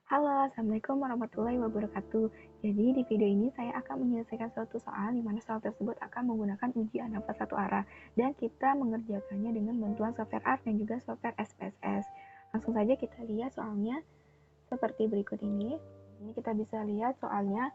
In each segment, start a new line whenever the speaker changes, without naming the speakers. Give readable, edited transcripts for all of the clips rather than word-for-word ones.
Halo, Assalamualaikum warahmatullahi wabarakatuh. Jadi di video ini saya akan menyelesaikan suatu soal di mana soal tersebut akan menggunakan ujian dapat satu arah dan kita mengerjakannya dengan bantuan software ARC dan juga software SPSS. Langsung saja kita lihat soalnya seperti berikut ini. Ini kita bisa lihat soalnya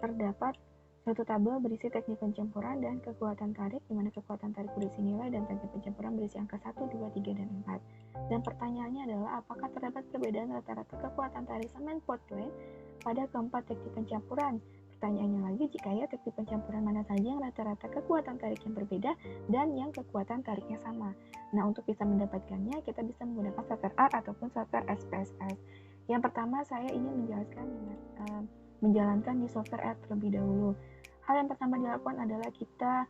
terdapat suatu tabel berisi teknik pencampuran dan kekuatan tarik, di mana kekuatan tarik berisi nilai dan teknik pencampuran berisi angka 1, 2, 3, dan 4. Dan pertanyaannya adalah apakah terdapat perbedaan rata-rata kekuatan tarik semen Portland pada keempat teknik pencampuran? Pertanyaannya lagi, jika ya teknik pencampuran mana saja yang rata-rata kekuatan tarik yang berbeda dan yang kekuatan tariknya sama. Nah, untuk bisa mendapatkannya, kita bisa menggunakan software ARC ataupun software SPSS. Yang pertama, saya ingin menjalankan di software ARC terlebih dahulu. Hal yang pertama dilakukan adalah kita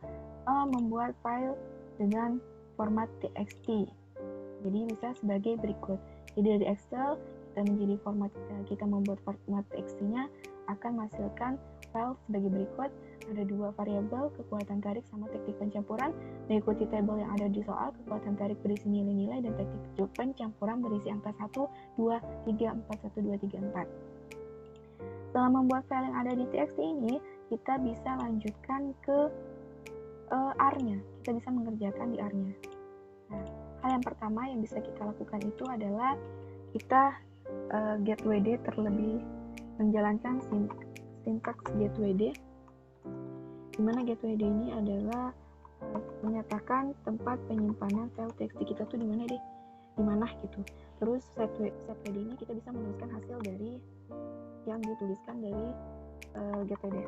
membuat file dengan format txt. Jadi bisa sebagai berikut. Jadi dari Excel kita membuat format txt-nya akan menghasilkan file sebagai berikut. Ada dua variabel, kekuatan tarik sama teknik pencampuran. Mengikuti tabel yang ada di soal, kekuatan tarik berisi nilai-nilai dan teknik pencampuran berisi angka 1, 2, 3, 4, 1, 2, 3, 4. Setelah membuat file yang ada di txt ini, kita bisa lanjutkan ke AR-nya. Kita bisa mengerjakan di AR-nya. Nah, hal yang pertama yang bisa kita lakukan itu adalah kita get WD terlebih menjalankan sintaks get WD, dimana get WD ini adalah menyatakan tempat penyimpanan file txt kita tuh di mana gitu. Terus set WD ini kita bisa menuliskan hasil dari yang dituliskan dari get WD.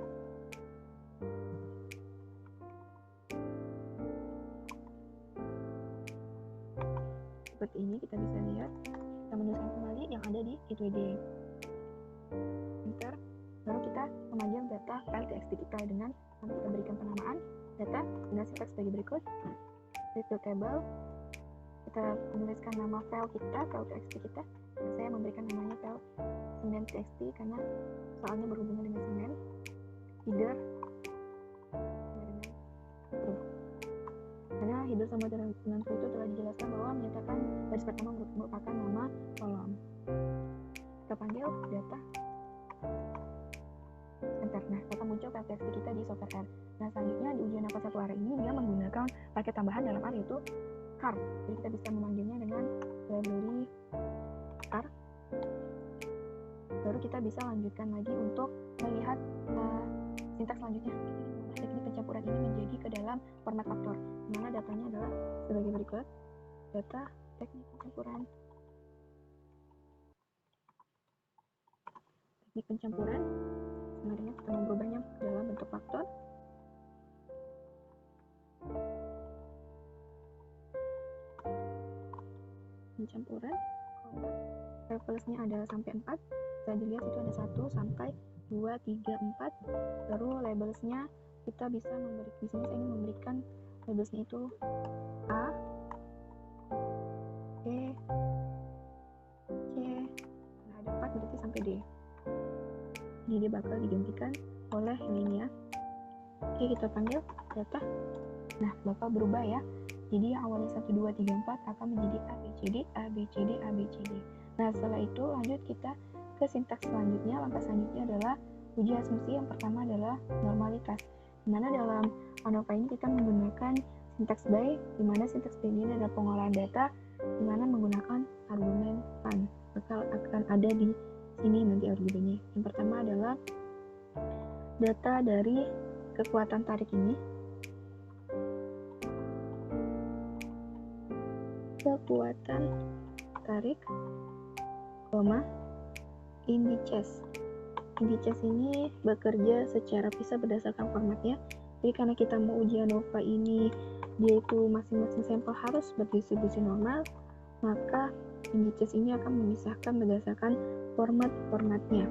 Seperti ini kita bisa lihat, kita menuliskan kembali yang ada di get WD. Enter. Baru kita memanggil data file txt kita dengan kita berikan penamaan data dengan sintaks sebagai berikut. Refill table, kita menuliskan nama file kita, file txt kita. Saya memberikan namanya file semen txt karena soalnya berhubungan dengan semen. Header karena header sama dengan itu telah dijelaskan bahwa menyatakan baris pertama merupakan nama kolom. Kita panggil data enter. Nah, akan muncul file txt kita di software ARC. Nah, selanjutnya di ujian dapat satu arah ini dia menggunakan paket tambahan dalam ARC yaitu car. Jadi kita bisa memanggilnya dengan library car. Baru kita bisa lanjutkan lagi untuk melihat sintaks selanjutnya. Kita ingin mengubah teknik pencampuran ini menjadi ke dalam format faktor, di mana datanya adalah sebagai berikut. Data teknik pencampuran. Teknik pencampuran sebenarnya kita mengubahnya ke dalam bentuk faktor. Pencampuran, levelsnya ada sampai 4. Bisa dilihat itu ada 1 sampai 2, 3, 4. Baru labelsnya kita bisa di sini saya ingin memberikan labelsnya itu A, B, C. Nah, ada 4 berarti sampai D. Ini dia bakal digantikan oleh ini ya. Oke, kita panggil data. Nah, bakal berubah ya. Jadi yang awalnya 1, 2, 3, 4 akan menjadi ABCD, ABCD, ABCD. Nah, setelah itu lanjut kita ke sintaks selanjutnya. Langkah selanjutnya adalah uji asumsi. Yang pertama adalah normalitas. Dimana dalam ANOVA ini kita menggunakan sintaks by, dimana sintaks by ini adalah pengolahan data, dimana menggunakan argumen fun. Akan ada di sini nanti argumennya. Yang pertama adalah data dari kekuatan tarik ini. Kekuatan tarik, indices. Indices ini bekerja secara pisah berdasarkan formatnya. Jadi karena kita mau uji ANOVA ini dia itu masing-masing sampel harus berdistribusi normal, maka indices ini akan memisahkan berdasarkan formatnya.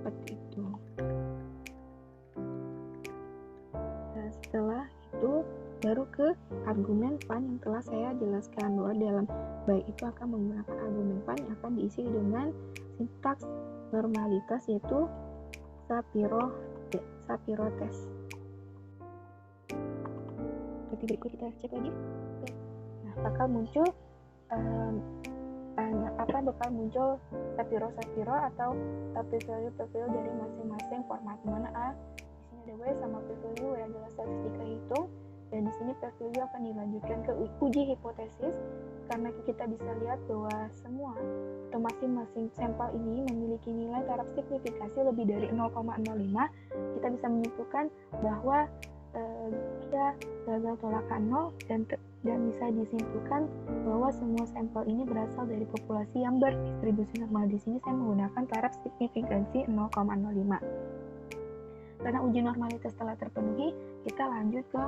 Seperti itu. Nah, setelah itu baru ke argumen fun yang telah saya jelaskan bahwa dalam by itu akan menggunakan argumen fun yang akan diisi dengan sintaks normalitas yaitu Shapiro test. Seperti berikut kita cek lagi. Nah, bakal muncul bakal muncul Sapiro atau p-value dari masing-masing format, dimana A di sini ada W sama p-value. W adalah statistik kehitung, dan di sini p-value akan dilanjutkan ke uji hipotesis, karena kita bisa lihat bahwa semua atau masing-masing sampel ini memiliki nilai taraf signifikasi lebih dari 0,05. Kita bisa menyimpulkan bahwa kita gagal tolakan 0, dan bisa disimpulkan bahwa semua sampel ini berasal dari populasi yang berdistribusi normal. Di sini saya menggunakan taraf signifikansi 0,05. Karena uji normalitas telah terpenuhi, kita lanjut ke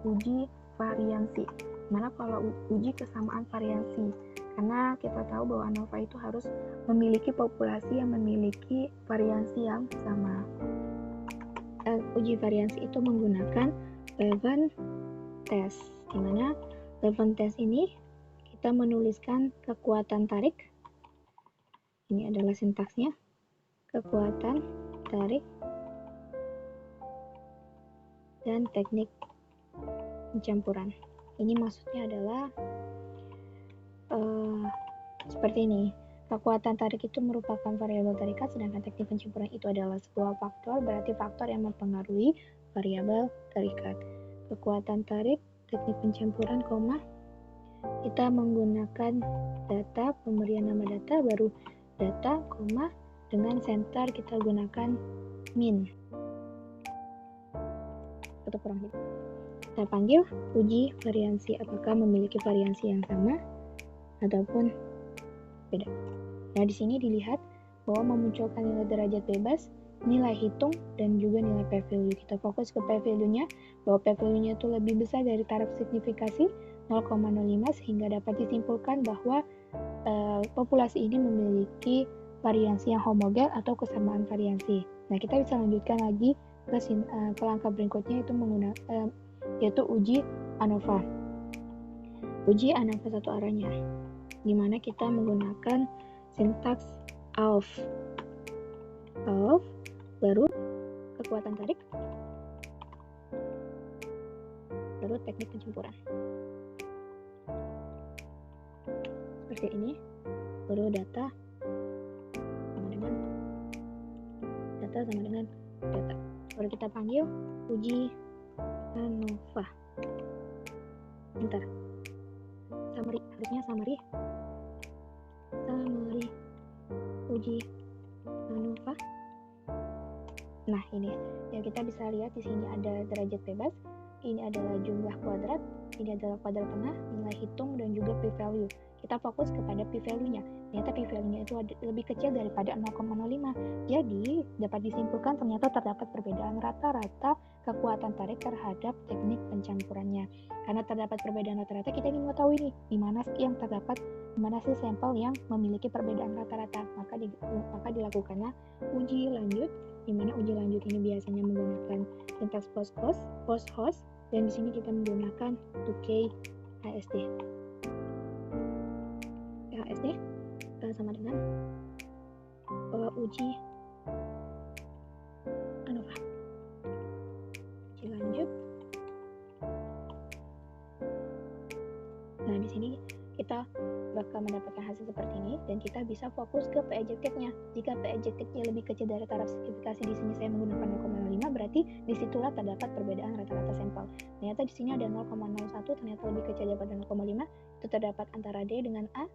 uji variansi. Mana kalau uji kesamaan variansi, karena kita tahu bahwa ANOVA itu harus memiliki populasi yang memiliki variansi yang sama. Uji variansi itu menggunakan Levene test, dimana Levene test ini kita menuliskan kekuatan tarik. Ini adalah sintaksnya, kekuatan tarik dan teknik pencampuran. Ini maksudnya adalah seperti ini. Kekuatan tarik itu merupakan variabel tarikat, sedangkan teknik pencampuran itu adalah sebuah faktor, berarti faktor yang mempengaruhi variabel tarikat. Kekuatan tarik, teknik pencampuran, kita menggunakan data, pemberian nama data, baru data, dengan center kita gunakan min. Kita panggil uji variansi, apakah memiliki variansi yang sama ataupun beda. Nah, di sini dilihat bahwa memunculkan nilai derajat bebas, nilai hitung, dan juga nilai p-value. Kita fokus ke p-value-nya, bahwa p-value-nya itu lebih besar dari taraf signifikasi 0,05, sehingga dapat disimpulkan bahwa populasi ini memiliki variansi yang homogen atau kesamaan variansi. Nah, kita bisa lanjutkan lagi ke langkah berikutnya, yaitu uji ANOVA. Uji ANOVA satu arahnya, di mana kita menggunakan sintaks ALF, baru kekuatan tarik, baru teknik pencampuran. Seperti ini, baru data sama dengan data. Baru kita panggil uji ANOVA. Summary, harusnya summary uji ANOVA. Nah, ini ya, kita bisa lihat di sini ada derajat bebas, ini adalah jumlah kuadrat, ini adalah kuadrat tengah, nilai hitung, dan juga p-value. Kita fokus kepada p-value-nya. Ternyata p-value-nya itu lebih kecil daripada 0,05. Jadi, dapat disimpulkan ternyata terdapat perbedaan rata-rata kekuatan tarik terhadap teknik pencampurannya. Karena terdapat perbedaan rata-rata, kita ingin mengetahui nih, di mana sih sampel yang memiliki perbedaan rata-rata. Maka dilakukanlah uji lanjut, di mana uji lanjut ini biasanya menggunakan sintaks post-host, dan di sini kita menggunakan 2K HSD. HSD sama dengan uji ANOVA. Uji lanjut. Nah, di sini kita bakal mendapatkan hasil seperti ini, dan kita bisa fokus ke p-ejected-nya. Jika p-ejected-nya lebih kecil dari taraf signifikasi, di sini saya menggunakan 0,05, berarti disitulah terdapat perbedaan rata-rata sampel. Ternyata di sini ada 0,01, ternyata lebih kecil daripada 0,5, itu terdapat antara D dengan A.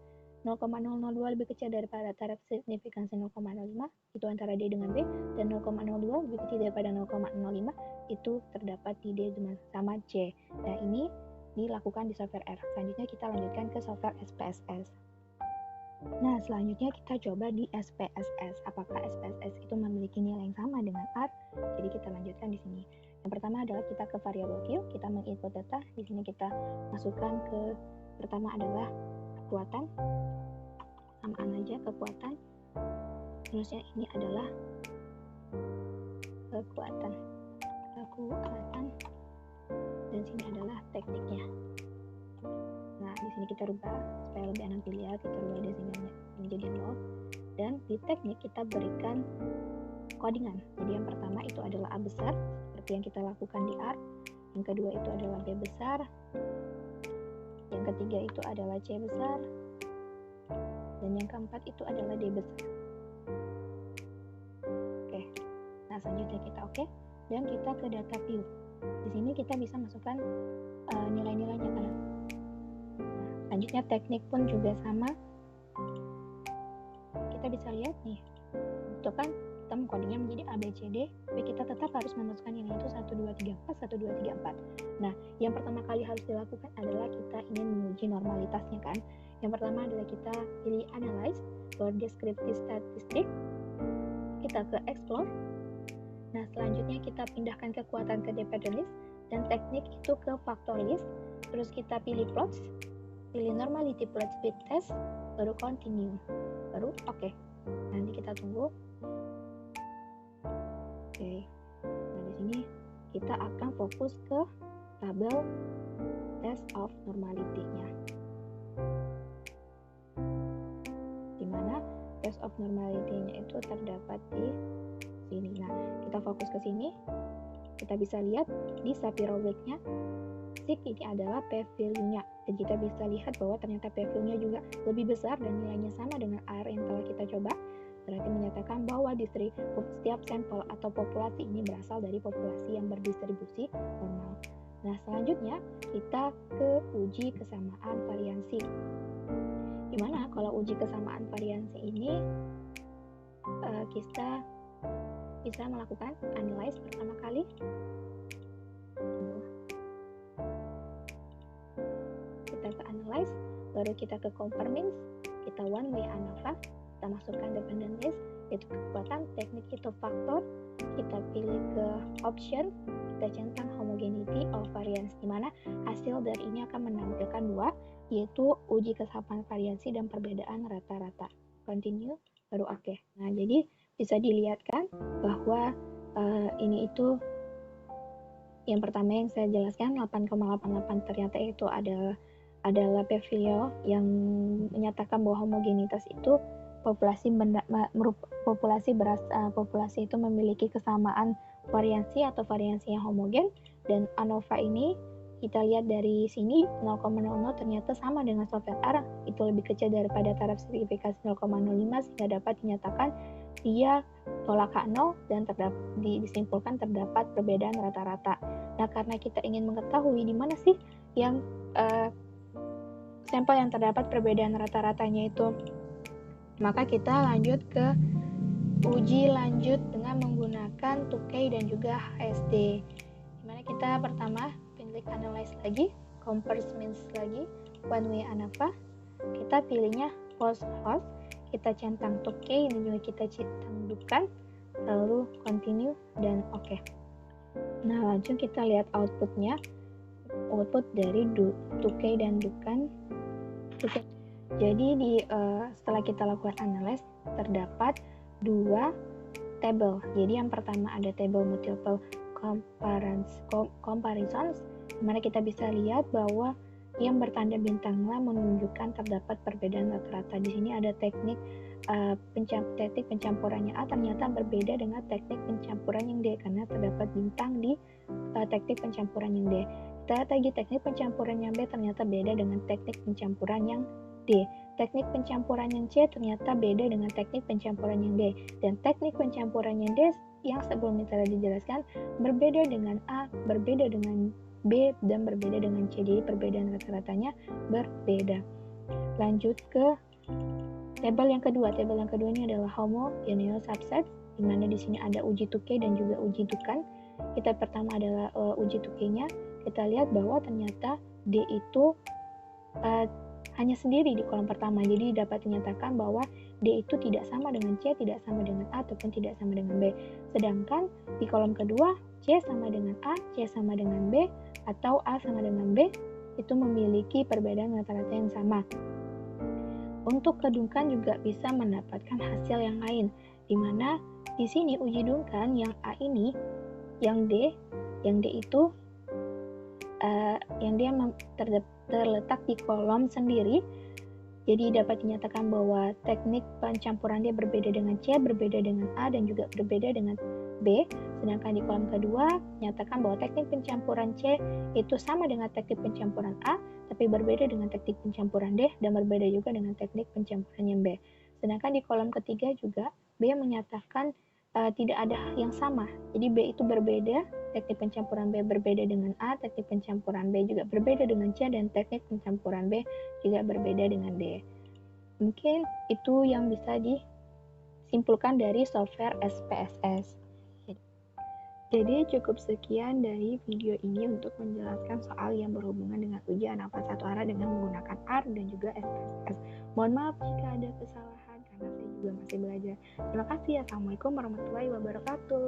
0,002 lebih kecil daripada taraf signifikansi 0,05, itu antara D dengan B, dan 0,02 lebih kecil daripada 0,05, itu terdapat di D sama C. Nah, ini dilakukan di software R. Selanjutnya kita lanjutkan ke software SPSS. Nah, selanjutnya kita coba di SPSS. Apakah SPSS itu memiliki nilai yang sama dengan R? Jadi kita lanjutkan di sini. Yang pertama adalah kita ke variabel Q, kita menginput data. Di sini kita masukkan ke pertama adalah kekuatan, samaan aja kekuatan. Terusnya ini adalah kekuatan, dan sini adalah tekniknya. Nah, di sini kita rubah supaya lebih enak dilihat, kita rubah desimalnya menjadi 0, dan di teknik kita berikan codingan. Jadi yang pertama itu adalah A besar, seperti yang kita lakukan di R. Yang kedua itu adalah B besar. Yang ketiga itu adalah C besar. dan yang keempat itu adalah D besar. Oke, nah selanjutnya kita dan kita ke data view. Di sini kita bisa masukkan nilai-nilainya kan. Nah, selanjutnya teknik pun juga sama. Kita bisa lihat nih, itu kan kita mengkodingnya menjadi A, B, C, D, tapi kita tetap harus memasukkan nilai itu 1, 2, 3, 4, 1, 2, 3, 4. Nah, yang pertama kali harus dilakukan adalah kita ingin menguji normalitasnya kan. Yang pertama adalah kita pilih Analyze, for Descriptive Statistics, kita ke Explore. Nah, selanjutnya kita pindahkan kekuatan ke Dependent List, dan teknik itu ke Factor List. Terus kita pilih Plots, pilih Normality Plot Speed Test, baru Continue, baru oke. Nanti kita tunggu. Oke. Nah, di sini kita akan fokus ke tabel test of normality-nya. Dimana test of normality-nya itu terdapat di sini. Nah, kita fokus ke sini. Kita bisa lihat di Shapiro Wilk-nya, ini adalah p-value-nya. Dan kita bisa lihat bahwa ternyata p-value-nya juga lebih besar dan nilainya sama dengan R yang telah kita coba. Berarti menyatakan bahwa setiap sampel atau populasi ini berasal dari populasi yang berdistribusi normal. Nah, selanjutnya kita ke uji kesamaan variansi. Dimana kalau uji kesamaan variansi ini kita bisa melakukan analyze pertama kali. Kita ke analyze, baru kita ke compare means, kita one way ANOVA, kita masukkan dependent list, yaitu kekuatan, teknik itu faktor, kita pilih ke option, kita centang homogeneity of variance, dimana hasil dari ini akan menampilkan dua, yaitu uji kesamaan variansi dan perbedaan rata-rata. Continue, baru oke. Nah, jadi bisa dilihatkan bahwa ini itu yang pertama yang saya jelaskan 8,88 ternyata itu adalah p-value yang menyatakan bahwa homogenitas itu populasi itu memiliki kesamaan variansi atau variansi yang homogen, dan ANOVA ini kita lihat dari sini 0,00 ternyata sama dengan software R, itu lebih kecil daripada taraf signifikasi 0,05 sehingga dapat dinyatakan dia tolak H0 dan disimpulkan terdapat perbedaan rata-rata. Nah, karena kita ingin mengetahui di mana sih yang sampel yang terdapat perbedaan rata-ratanya itu, maka kita lanjut ke uji lanjut dengan menggunakan 2K dan juga HSD. Dimana kita pertama pilih analyze lagi, compare means lagi, one way ANOVA, kita pilihnya post host, kita centang 2K dan juga kita centang dukan, lalu continue dan oke. Nah, langsung kita lihat outputnya, output dari 2K dan dukan. Jadi setelah kita lakukan analyze terdapat dua table. Jadi yang pertama ada table multiple comparisons, dimana kita bisa lihat bahwa yang bertanda bintangnya menunjukkan terdapat perbedaan rata-rata. Di sini ada teknik pencampurannya A ternyata berbeda dengan teknik pencampuran yang D karena terdapat bintang di teknik pencampuran yang D. Kita lihat lagi teknik pencampuran yang B ternyata beda dengan teknik pencampuran yang D. Teknik pencampuran yang C ternyata beda dengan teknik pencampuran yang D. Dan teknik pencampuran yang D yang sebelumnya telah dijelaskan berbeda dengan A, berbeda dengan B, dan berbeda dengan C. Jadi perbedaan rata-ratanya berbeda. Lanjut ke tabel yang kedua. Tabel yang kedua ini adalah homogeneous subset, di mana di sini ada uji 2K dan juga uji dukan. Kita pertama adalah uji 2K-nya. Kita lihat bahwa ternyata D itu hanya sendiri di kolom pertama, jadi dapat dinyatakan bahwa D itu tidak sama dengan C, tidak sama dengan A, ataupun tidak sama dengan B. Sedangkan di kolom kedua, C sama dengan A, C sama dengan B, atau A sama dengan B, itu memiliki perbedaan rata-rata yang sama. Untuk kedungkan juga bisa mendapatkan hasil yang lain, di mana di sini uji dungkan yang A ini, yang D itu yang dia terletak di kolom sendiri, jadi dapat dinyatakan bahwa teknik pencampuran dia berbeda dengan C, berbeda dengan A, dan juga berbeda dengan B, sedangkan di kolom kedua menyatakan bahwa teknik pencampuran C itu sama dengan teknik pencampuran A, tapi berbeda dengan teknik pencampuran D dan berbeda juga dengan teknik pencampuran yang B. Sedangkan di kolom ketiga juga B menyatakan tidak ada yang sama. Jadi B itu berbeda, teknik pencampuran B berbeda dengan A, teknik pencampuran B juga berbeda dengan C, dan teknik pencampuran B juga berbeda dengan D. Mungkin itu yang bisa disimpulkan dari software SPSS. Jadi cukup sekian dari video ini untuk menjelaskan soal yang berhubungan dengan ujian nafas satu arah dengan menggunakan R dan juga SPSS. Mohon maaf jika ada kesalahan karena saya juga masih belajar. Terima kasih. Assalamualaikum warahmatullahi wabarakatuh.